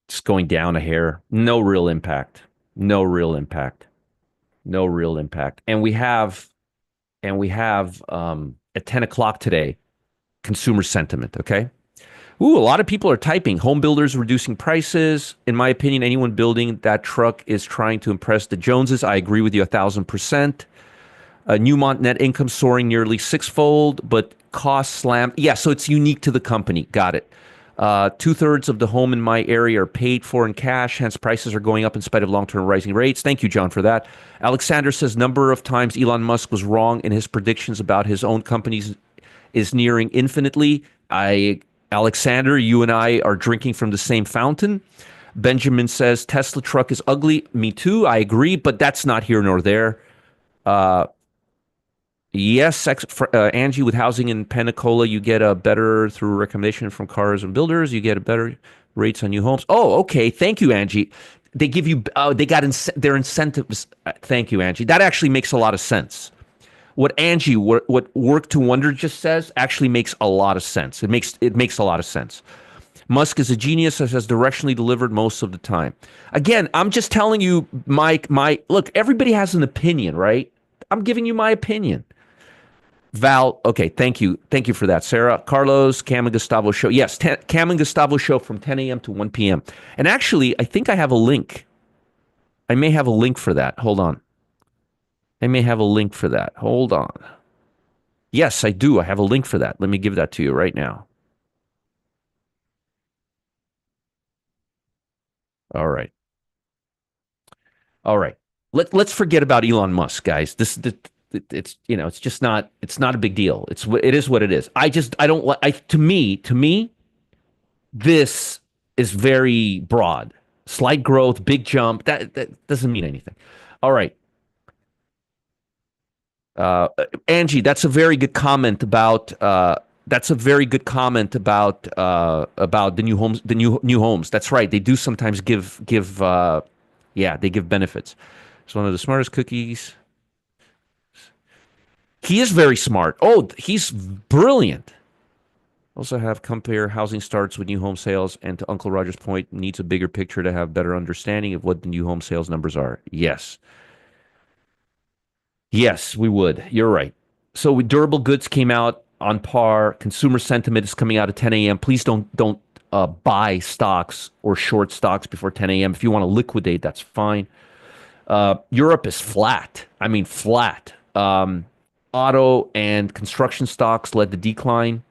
it's going down a hair. No real impact. No real impact. No real impact. And we have at 10 o'clock today, consumer sentiment, okay? Ooh, a lot of people are typing. Home builders reducing prices. In my opinion, anyone building that truck is trying to impress the Joneses. I agree with you 1,000%. Newmont net income soaring nearly sixfold, but cost slam. Yeah, so it's unique to the company. Got it. 2/3 of the home in my area are paid for in cash, hence prices are going up in spite of long-term rising rates. Thank you, John, for that. Alexander says number of times Elon Musk was wrong in his predictions about his own companies is nearing infinitely. Alexander, you and I are drinking from the same fountain. Benjamin says Tesla truck is ugly. Me too. I agree, but that's not here nor there. Yes, Angie, with housing in Pensacola, you get a better through recommendation from cars and builders. You get a better rates on new homes. Oh, okay. Thank you, Angie. They give you, they got their incentives. Thank you, Angie. That actually makes a lot of sense. What Angie, what Work to Wonder just says actually makes a lot of sense. It makes a lot of sense. Musk is a genius as has directionally delivered most of the time. Again, I'm just telling you, Mike, look, everybody has an opinion, right? I'm giving you my opinion. Val, okay, thank you. Thank you for that, Sarah. Carlos, Cam and Gustavo show. Yes, Cam and Gustavo show from 10 a.m. to 1 p.m. And actually, I think I have a link. I may have a link for that. Hold on. I may have a link for that. Hold on. Yes, I do. I have a link for that. Let me give that to you right now. All right. All right. Let's forget about Elon Musk, guys. It's it's just not a big deal. It is what it is. I don't like to me this is very broad. Slight growth, big jump. That doesn't mean anything. All right. Angie, that's a very good comment about about the new homes, new homes. That's right. They do sometimes they give benefits. It's one of the smartest cookies. He is very smart. Oh, he's brilliant. Also have compare housing starts with new home sales, and to Uncle Roger's point, needs a bigger picture to have better understanding of what the new home sales numbers are. Yes. Yes, we would. You're right. So durable goods came out on par. Consumer sentiment is coming out at 10 a.m. Please don't buy stocks or short stocks before 10 a.m. If you want to liquidate, that's fine. Europe is flat. I mean, flat. Auto and construction stocks led the decline.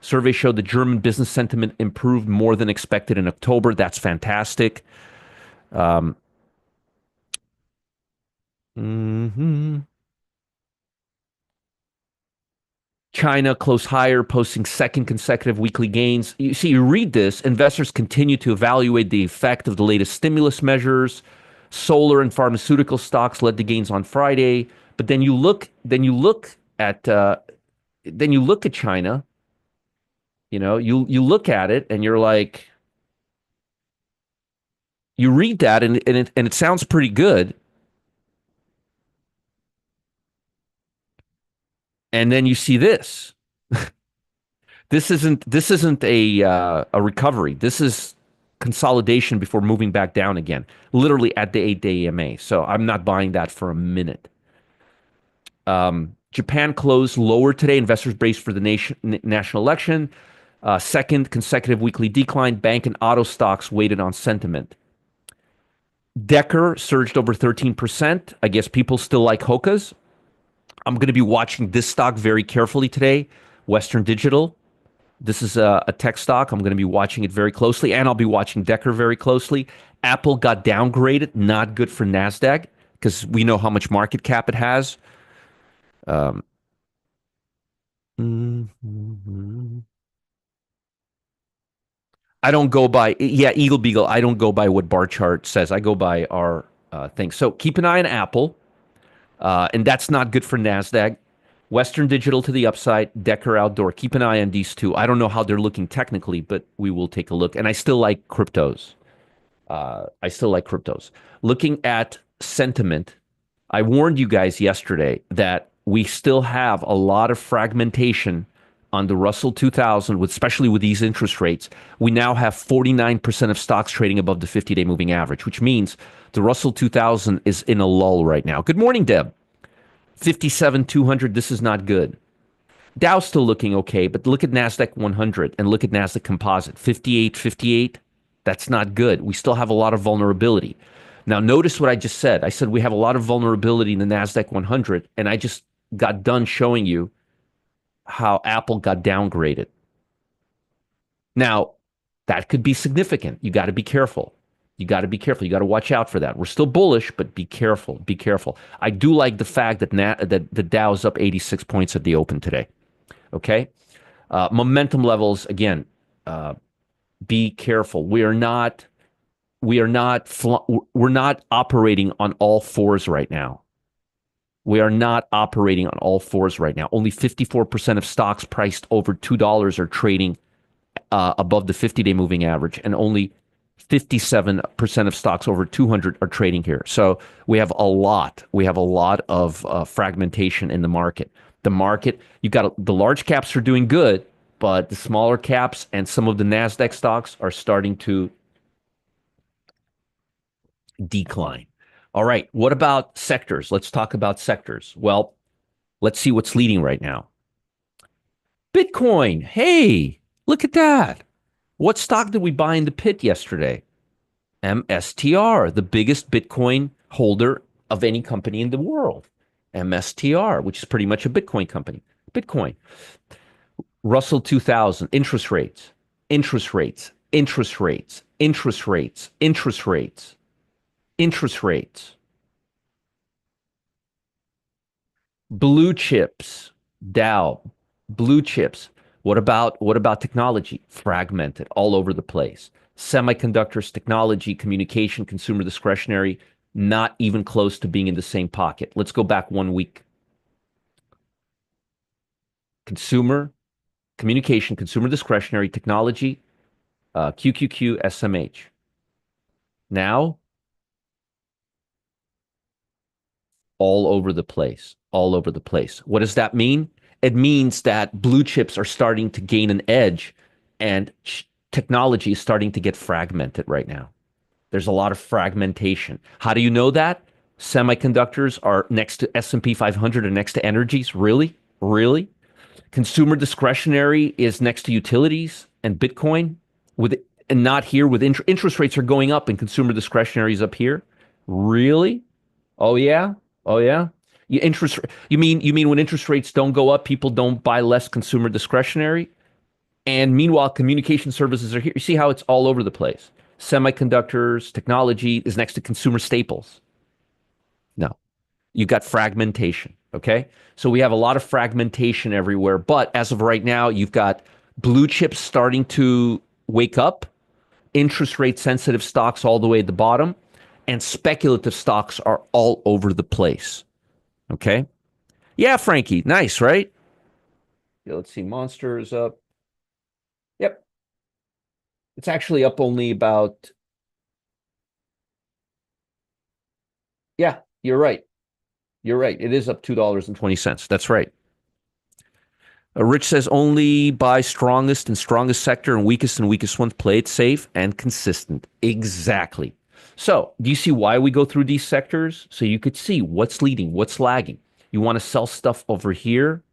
Survey showed the German business sentiment improved more than expected in October. That's fantastic. Mhm. China close higher, posting second consecutive weekly gains. You see, you read this, investors continue to evaluate the effect of the latest stimulus measures. Solar and pharmaceutical stocks led the gains on Friday. But then you look at China, you look at it and you're like, you read that and it sounds pretty good. And then you see this. This isn't a recovery. This is consolidation before moving back down again, literally at the 8-day EMA. So I'm not buying that for a minute. Japan closed lower today. Investors braced for the national election. Second consecutive weekly decline. Bank and auto stocks weighted on sentiment. Decker surged over 13%. I guess people still like Hokas. I'm going to be watching this stock very carefully today. Western Digital. This is a tech stock. I'm going to be watching it very closely, and I'll be watching Decker very closely. Apple got downgraded. Not good for Nasdaq because we know how much market cap it has. Um, mhm. I don't go by, yeah, Eagle Beagle. I don't go by what bar chart says. I go by our thing. So keep an eye on Apple, and that's not good for Nasdaq. Western Digital to the upside, Decker Outdoor. Keep an eye on these two. I don't know how they're looking technically, but we will take a look. And I still like cryptos. Looking at sentiment, I warned you guys yesterday that we still have a lot of fragmentation on the Russell 2000, especially with these interest rates. We now have 49% of stocks trading above the 50-day moving average, which means the Russell 2000 is in a lull right now. Good morning, Deb. 57,200. This is not good. Dow's still looking okay, but look at Nasdaq 100 and look at Nasdaq Composite 58.58. That's not good. We still have a lot of vulnerability. Now, notice what I just said. I said we have a lot of vulnerability in the Nasdaq 100, and I just got done showing you how Apple got downgraded. Now, that could be significant. You got to be careful. You got to be careful. You got to watch out for that. We're still bullish, but be careful. Be careful. I do like the fact that that the Dow's up 86 points at the open today. Okay, momentum levels again. Be careful. We're not operating on all fours right now. We are not operating on all fours right now. Only 54% of stocks priced over $2 are trading above the 50-day moving average, and only 57% of stocks over 200 are trading here. So we have a lot. We have a lot of fragmentation in the market. The market, the large caps are doing good, but the smaller caps and some of the Nasdaq stocks are starting to decline. All right. What about sectors? Let's talk about sectors. Well, let's see what's leading right now. Bitcoin. Hey, look at that. What stock did we buy in the pit yesterday? MSTR, the biggest Bitcoin holder of any company in the world. MSTR, which is pretty much a Bitcoin company. Bitcoin. Russell 2000, interest rates, interest rates, interest rates, interest rates, interest rates, interest rates. Blue chips, Dow, blue chips. What about technology? Fragmented all over the place. Semiconductors, technology, communication, consumer discretionary, not even close to being in the same pocket. Let's go back 1 week. Consumer, communication, consumer discretionary, technology, QQQ, SMH. Now, all over the place, all over the place. What does that mean? It means that blue chips are starting to gain an edge and technology is starting to get fragmented right now. There's a lot of fragmentation. How do you know that? Semiconductors are next to S&P 500 and next to energies. Really? Really? Consumer discretionary is next to utilities and Bitcoin and not here with interest rates are going up and consumer discretionary is up here. Really? Oh yeah? Oh yeah? You mean when interest rates don't go up, people don't buy less consumer discretionary? And meanwhile, communication services are here. You see how it's all over the place. Semiconductors, technology is next to consumer staples. No, you've got fragmentation. Okay. So we have a lot of fragmentation everywhere. But as of right now, you've got blue chips starting to wake up, interest rate sensitive stocks all the way at the bottom, and speculative stocks are all over the place. Okay. Yeah, Frankie. Nice, right? Yeah, let's see. Monster is up. Yep. It's actually up only about. Yeah, you're right. You're right. It is up $2.20. That's right. Rich says only buy strongest and strongest sector and weakest ones. Play it safe and consistent. Exactly. So, do you see why we go through these sectors? So you could see what's leading, what's lagging. You want to sell stuff over here,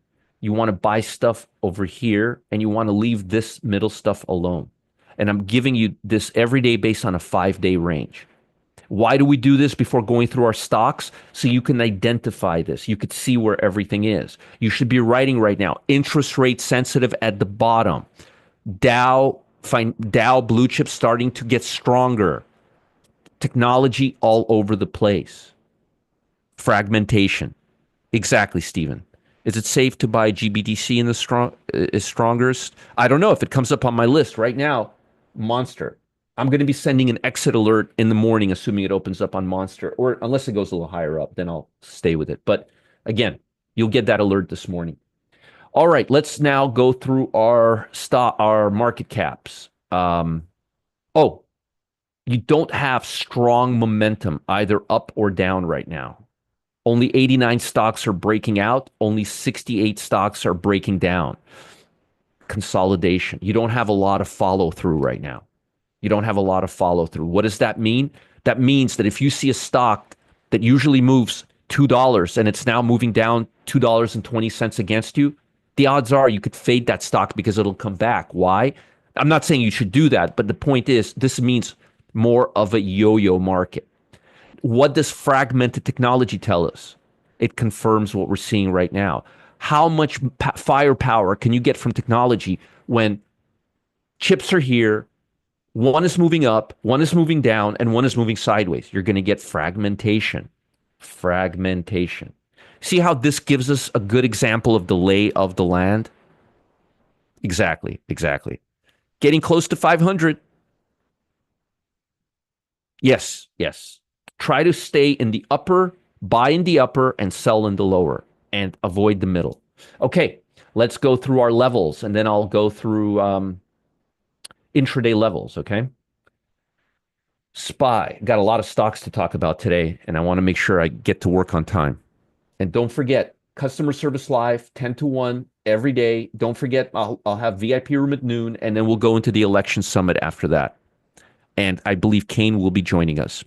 you want to buy stuff over here, and you want to leave this middle stuff alone. And I'm giving you this every day based on a 5-day range. Why do we do this before going through our stocks? So you can identify this. You could see where everything is. You should be writing right now, interest rate sensitive at the bottom. Dow blue chip starting to get stronger. Technology all over the place. Fragmentation. Exactly, Stephen. Is it safe to buy GBDC in the strongest? I don't know. If it comes up on my list right now, Monster. I'm going to be sending an exit alert in the morning, assuming it opens up on Monster, or unless it goes a little higher up, then I'll stay with it. But again, you'll get that alert this morning. All right, let's now go through our market caps. Oh, you don't have strong momentum either up or down right now. Only 89 stocks are breaking out. Only 68 stocks are breaking down. Consolidation. You don't have a lot of follow through right now. You don't have a lot of follow through. What does that mean? That means that if you see a stock that usually moves $2 and it's now moving down $2.20 against you, the odds are you could fade that stock because it'll come back. Why? I'm not saying you should do that, but the point is this means more of a yo-yo market. What does fragmented technology tell us? It confirms what we're seeing right now. How much firepower can you get from technology when chips are here, one is moving up, one is moving down, and one is moving sideways? You're going to get fragmentation. Fragmentation. See how this gives us a good example of the lay of the land? Exactly, exactly. Getting close to 500. Yes, yes. Try to stay in the upper, buy in the upper, and sell in the lower, and avoid the middle. Okay, let's go through our levels, and then I'll go through intraday levels, okay? SPY. Got a lot of stocks to talk about today, and I want to make sure I get to work on time. And don't forget, customer service live, 10 to 1 every day. Don't forget, I'll have VIP room at noon, and then we'll go into the election summit after that. And I believe Kane will be joining us.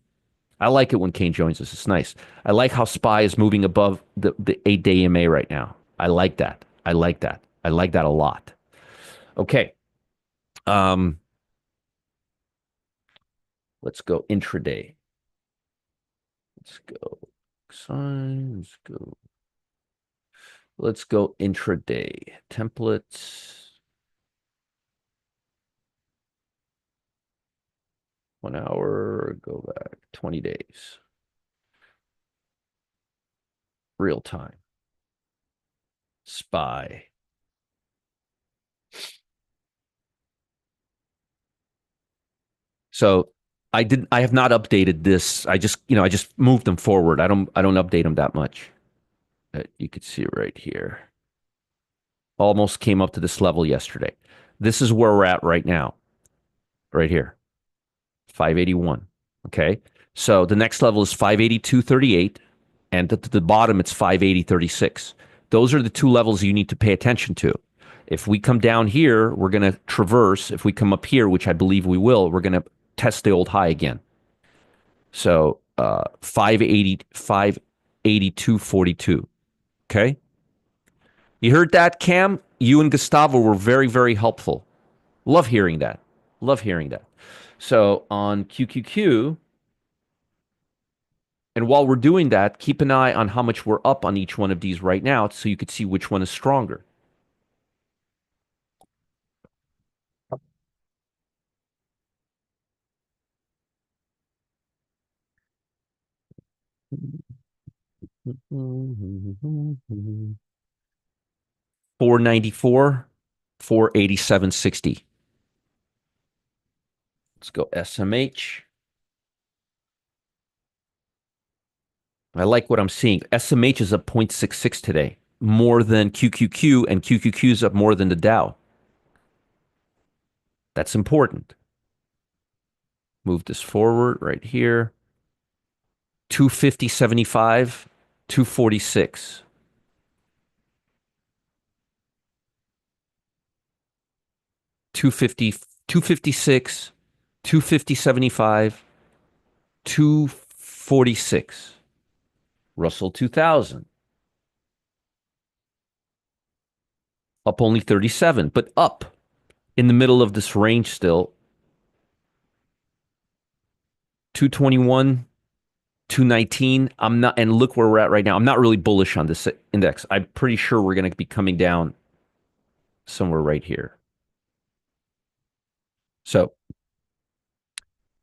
I like it when Kane joins us. It's nice. I like how SPY is moving above the 8-day EMA right now. I like that. I like that. I like that a lot. Okay. Let's go intraday. Let's go. Let's go intraday. Templates. 1 hour. Go back. 20 days. Real time. SPY. So I have not updated this. I just moved them forward. I don't update them that much. You could see it right here. Almost came up to this level yesterday. This is where we're at right now. Right here. 581. Okay. So the next level is 582.38. And at the bottom, it's 580.36. Those are the two levels you need to pay attention to. If we come down here, we're going to traverse. If we come up here, which I believe we will, we're going to test the old high again. So 582.42. Okay. You heard that, Cam? You and Gustavo were very, very helpful. Love hearing that. Love hearing that. So on QQQ, and while we're doing that, keep an eye on how much we're up on each one of these right now so you could see which one is stronger. $494, $487.60. Let's go SMH. I like what I'm seeing. SMH is up 0.66 today, more than QQQ, and QQQ is up more than the Dow. That's important. Move this forward right here. 250.75, 246. 250, 256, 250.75, 246. Russell 2000. Up only 37, but up in the middle of this range still. 221, 219. I'm not, and look where we're at right now. I'm not really bullish on this index. I'm pretty sure we're going to be coming down somewhere right here. So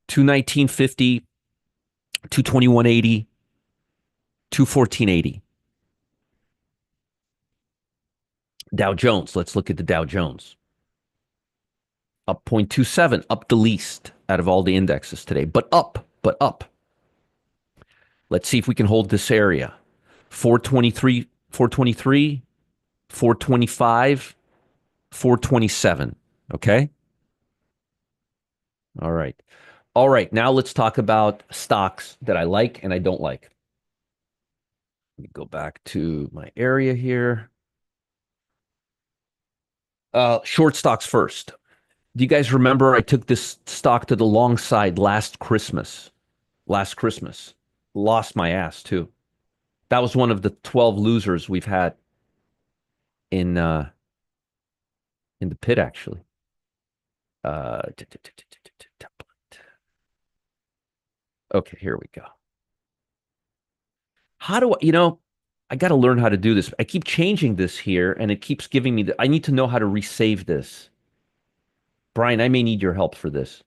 219.50, 221.80, 214.80. Dow Jones. Let's look at the Dow Jones. Up 0.27, up the least out of all the indexes today, but up, but up. Let's see if we can hold this area. 423, 423, 425, 427. Okay. All right. All right. Now let's talk about stocks that I like and I don't like. Let me go back to my area here. Short stocks first. Do you guys remember I took this stock to the long side last Christmas? Last Christmas. Lost my ass too. That was one of the 12 losers we've had in the pit actually. Okay, here we go. How do I got to learn how to do this. I keep changing this here and it keeps giving me I need to know how to resave this. Brian, I may need your help for this.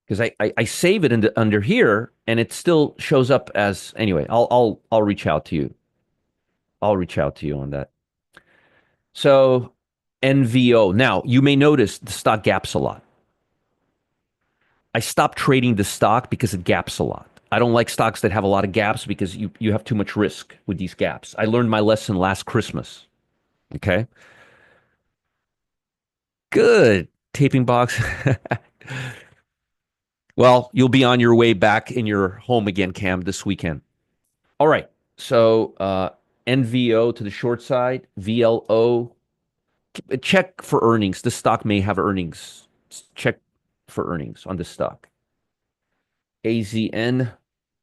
Because I save it under here and it still shows up as anyway, I'll reach out to you. I'll reach out to you on that. So NVO. Now, you may notice the stock gaps a lot. I stopped trading the stock because it gaps a lot. I don't like stocks that have a lot of gaps because you have too much risk with these gaps. I learned my lesson last Christmas. Okay. Good. Taping box. Well, you'll be on your way back in your home again, Cam, this weekend. All right. So NVO to the short side, VLO. Check for earnings. This stock may have earnings. Check for earnings on this stock. AZN.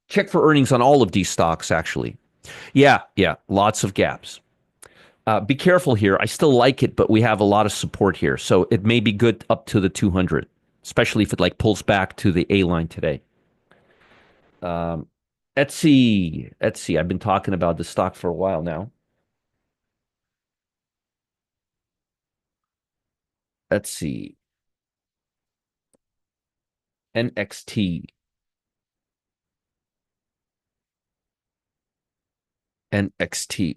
Check for earnings on all of these stocks, actually. Yeah, lots of gaps. Be careful here. I still like it, but we have a lot of support here. So it may be good up to the 200, especially if it like pulls back to the A line today. Etsy. I've been talking about the stock for a while now. Etsy. NXT. NXT.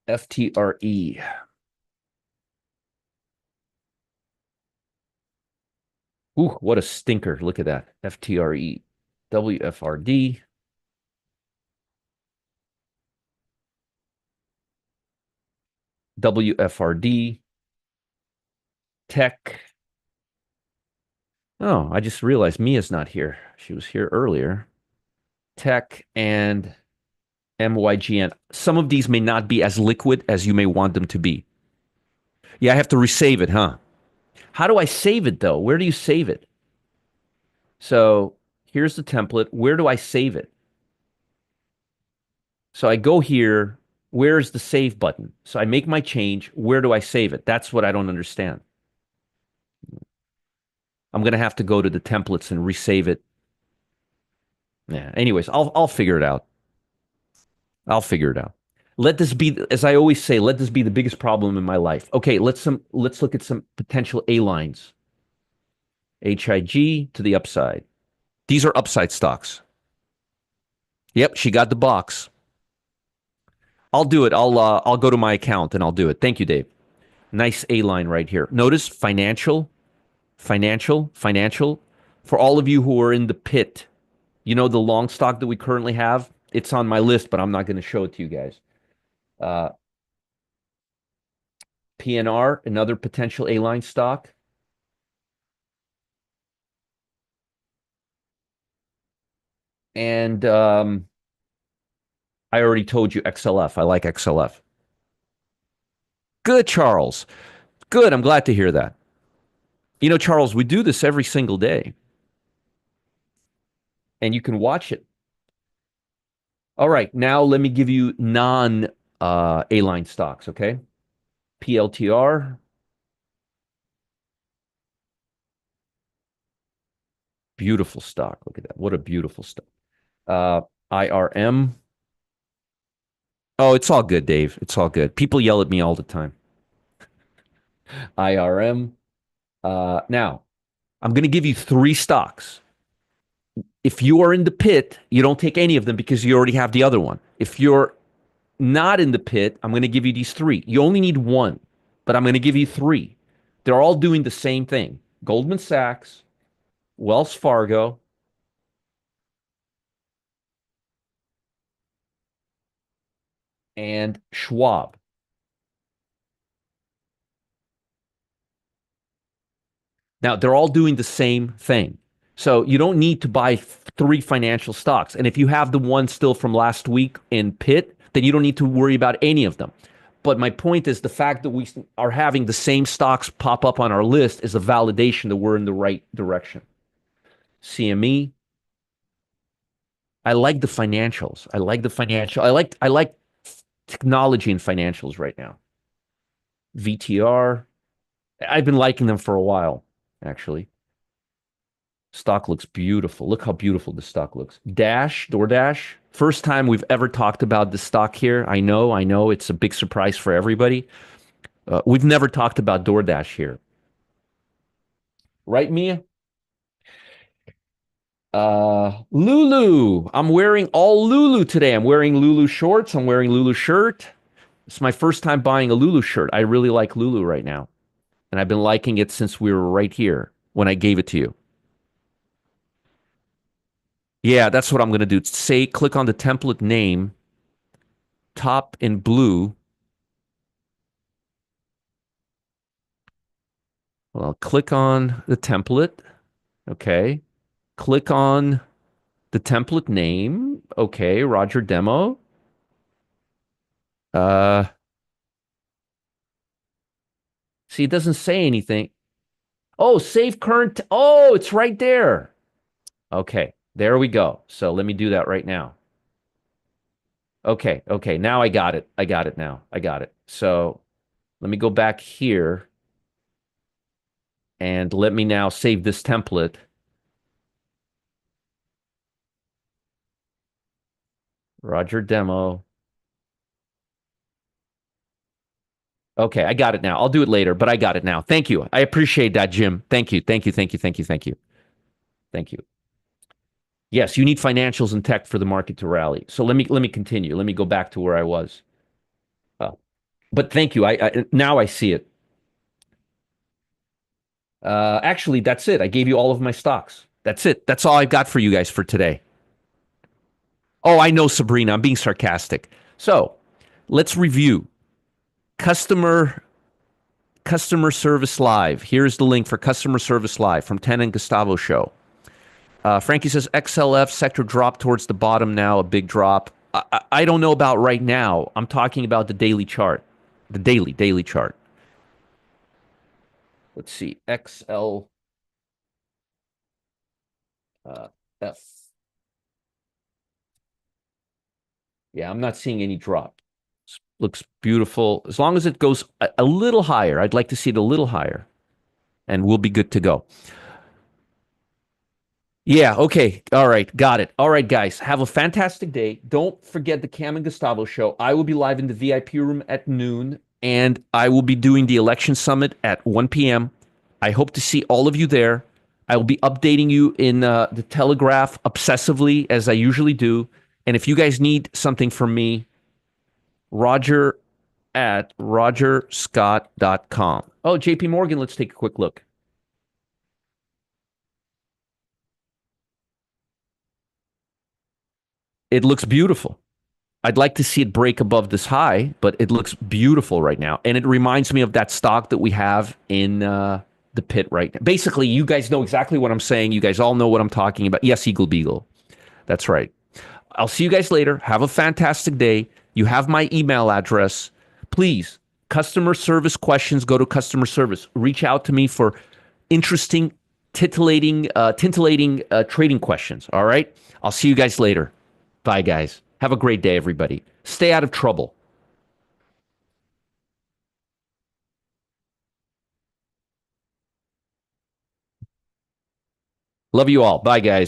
FTRE. Ooh, what a stinker. Look at that. FTRE. WFRD. WFRD. Tech. Oh, I just realized Mia's not here. She was here earlier. Tech and MYGN. Some of these may not be as liquid as you may want them to be. Yeah, I have to resave it, huh? How do I save it, though? Where do you save it? So here's the template. Where do I save it? So I go here. Where's the save button? So I make my change. Where do I save it? That's what I don't understand. I'm going to have to go to the templates and resave it. Yeah. Anyways, I'll figure it out. I'll figure it out. Let this be, as I always say, let this be the biggest problem in my life. Okay, let's look at some potential A lines. HIG to the upside. These are upside stocks. Yep, she got the box. I'll do it. I'll go to my account and I'll do it. Thank you, Dave. Nice A line right here. Notice financial. For all of you who are in the pit, you know the long stock that we currently have. It's on my list, but I'm not going to show it to you guys. PNR, another potential A line stock. And I already told you XLF. I like XLF. Good, Charles. Good. I'm glad to hear that. You know, Charles, we do this every single day, and you can watch it. All right. Now let me give you non A line stocks, okay? PLTR. Beautiful stock. Look at that. What a beautiful stock. Uh, IRM. Oh, it's all good, Dave. It's all good. People yell at me all the time. IRM. Now, I'm going to give you three stocks. If you are in the pit, you don't take any of them because you already have the other one. If you're not in the pit, I'm going to give you these three. You only need one, but I'm going to give you three. They're all doing the same thing. Goldman Sachs, Wells Fargo, and Schwab. Now, they're all doing the same thing. So you don't need to buy three financial stocks. And if you have the one still from last week in pit, then you don't need to worry about any of them. But my point is the fact that we are having the same stocks pop up on our list is a validation that we're in the right direction. CME, I like the financials. I like the financial. I like technology and financials right now. VTR, I've been liking them for a while, actually. Stock looks beautiful. Look how beautiful the stock looks. DoorDash. First time we've ever talked about the stock here. I know it's a big surprise for everybody. We've never talked about DoorDash here. Right, Mia? Lulu. I'm wearing all Lulu today. I'm wearing Lulu shorts. I'm wearing Lulu shirt. It's my first time buying a Lulu shirt. I really like Lulu right now. And I've been liking it since we were right here when I gave it to you. Yeah, that's what I'm going to do. Say, click on the template name, top in blue. Well, click on the template. Okay. Click on the template name. Okay, Roger Demo. Uh, See, it doesn't say anything. Oh, save current. Oh, it's right there. Okay, there we go. So let me do that right now. Okay. Now I got it. I got it now. I got it. So let me go back here and let me now save this template. Roger Demo. Okay, I got it now. I'll do it later, but I got it now. Thank you. I appreciate that, Jim. Thank you. Thank you. Thank you. Thank you. Thank you. Thank you. Yes, you need financials and tech for the market to rally. So let me continue. Let me go back to where I was. Uh, but thank you. I now I see it. Actually, that's it. I gave you all of my stocks. That's it. That's all I've got for you guys for today. Oh, I know, Sabrina. I'm being sarcastic. So let's review customer customer service live. Here's the link for customer service live from 10 and Gustavo show. Frankie says XLF sector drop towards the bottom now, a big drop. I don't know about right now. I'm talking about the daily chart, the daily chart. Let's see, XL F. Yeah, I'm not seeing any drop. Looks beautiful. As long as it goes a little higher, I'd like to see it a little higher, and we'll be good to go. Yeah, okay. All right, got it. All right, guys, have a fantastic day. Don't forget the Cam and Gustavo show. I will be live in the VIP room at noon, and I will be doing the election summit at 1 p.m. I hope to see all of you there. I will be updating you in the Telegraph obsessively, as I usually do. And if you guys need something from me, Roger at rogerscott.com. Oh, JP Morgan, let's take a quick look. It looks beautiful. I'd like to see it break above this high, but it looks beautiful right now. And it reminds me of that stock that we have in the pit right now. Basically, you guys know exactly what I'm saying. You guys all know what I'm talking about. Yes, Eagle Beagle. That's right. I'll see you guys later. Have a fantastic day. You have my email address. Please, customer service questions, go to customer service. Reach out to me for interesting, titillating trading questions. All right? I'll see you guys later. Bye, guys. Have a great day, everybody. Stay out of trouble. Love you all. Bye, guys.